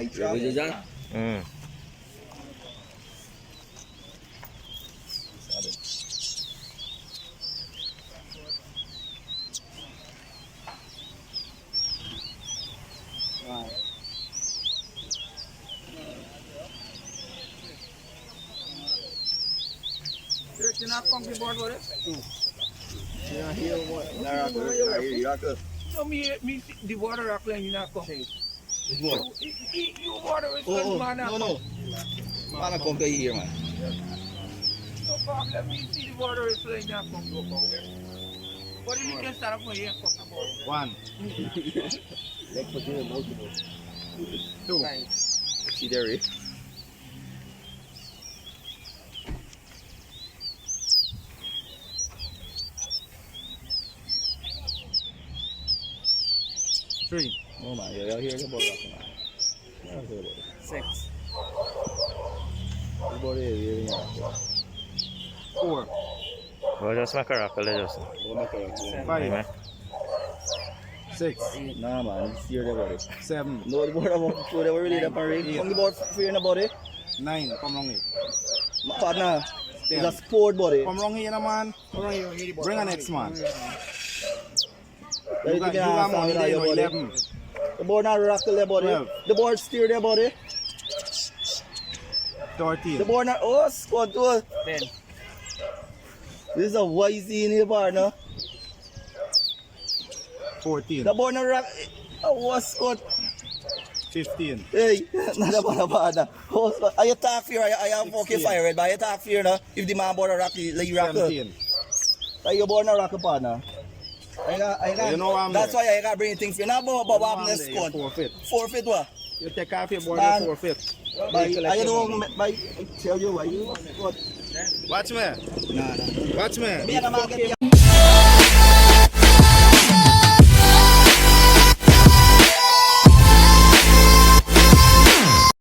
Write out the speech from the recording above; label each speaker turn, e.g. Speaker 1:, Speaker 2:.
Speaker 1: Revision.
Speaker 2: You're not comfy board for it?
Speaker 1: Yeah, here what?
Speaker 2: So me see the water rock line, you not come.
Speaker 1: This one.
Speaker 2: You water is
Speaker 1: Oh,
Speaker 2: man.
Speaker 1: no. Man, come to here, man.
Speaker 2: No problem. Me see the water is like not come to come. But if you can start up for here, come to board.
Speaker 3: 1,
Speaker 1: Let's put it in multiple.
Speaker 3: 2,
Speaker 1: See there, eh?
Speaker 3: three,
Speaker 1: No, man, you're here the ball rock, man. Yeah, the ball.
Speaker 3: 6,
Speaker 1: The ball is here.
Speaker 3: 4,
Speaker 4: We'll just make a rock, just.
Speaker 1: Go make a rock.
Speaker 3: 5, 6,
Speaker 1: Nah, man, it's here the body.
Speaker 3: 7,
Speaker 1: No, the board of so they were really the parade. Come the board fear in the body.
Speaker 3: 9. Come wrong here.
Speaker 1: My partner, it's a
Speaker 3: 10.
Speaker 1: sport body.
Speaker 3: Come wrong here, man. Bring a next man.
Speaker 1: You
Speaker 3: got money there, you know, 11.
Speaker 1: The board not rock the body.
Speaker 3: 12.
Speaker 1: The board steer the body.
Speaker 3: 13.
Speaker 1: The board not, oh, squad to
Speaker 2: 10.
Speaker 1: This is a wise in here, partner.
Speaker 3: 14.
Speaker 1: The board not rock. Oh, squad.
Speaker 3: 15.
Speaker 1: Hey, not a partner. Oh, squad. I attack fear, I am fucking
Speaker 3: 16.
Speaker 1: fire, but I attack fear, no? If the man board rock, like you rock.
Speaker 3: 17.
Speaker 1: Like your board not rock, partner.
Speaker 3: You know I'm
Speaker 1: That's
Speaker 3: there.
Speaker 1: why I got bring things for you. Now, what happened to
Speaker 3: You
Speaker 1: squad?
Speaker 3: forfeit.
Speaker 1: Forfeit what?
Speaker 3: You take off your board,
Speaker 1: Man.
Speaker 3: you forfeit.
Speaker 1: I tell you why you what?
Speaker 3: Watch me.
Speaker 1: Nah.
Speaker 3: Watch me.
Speaker 1: Me and the man get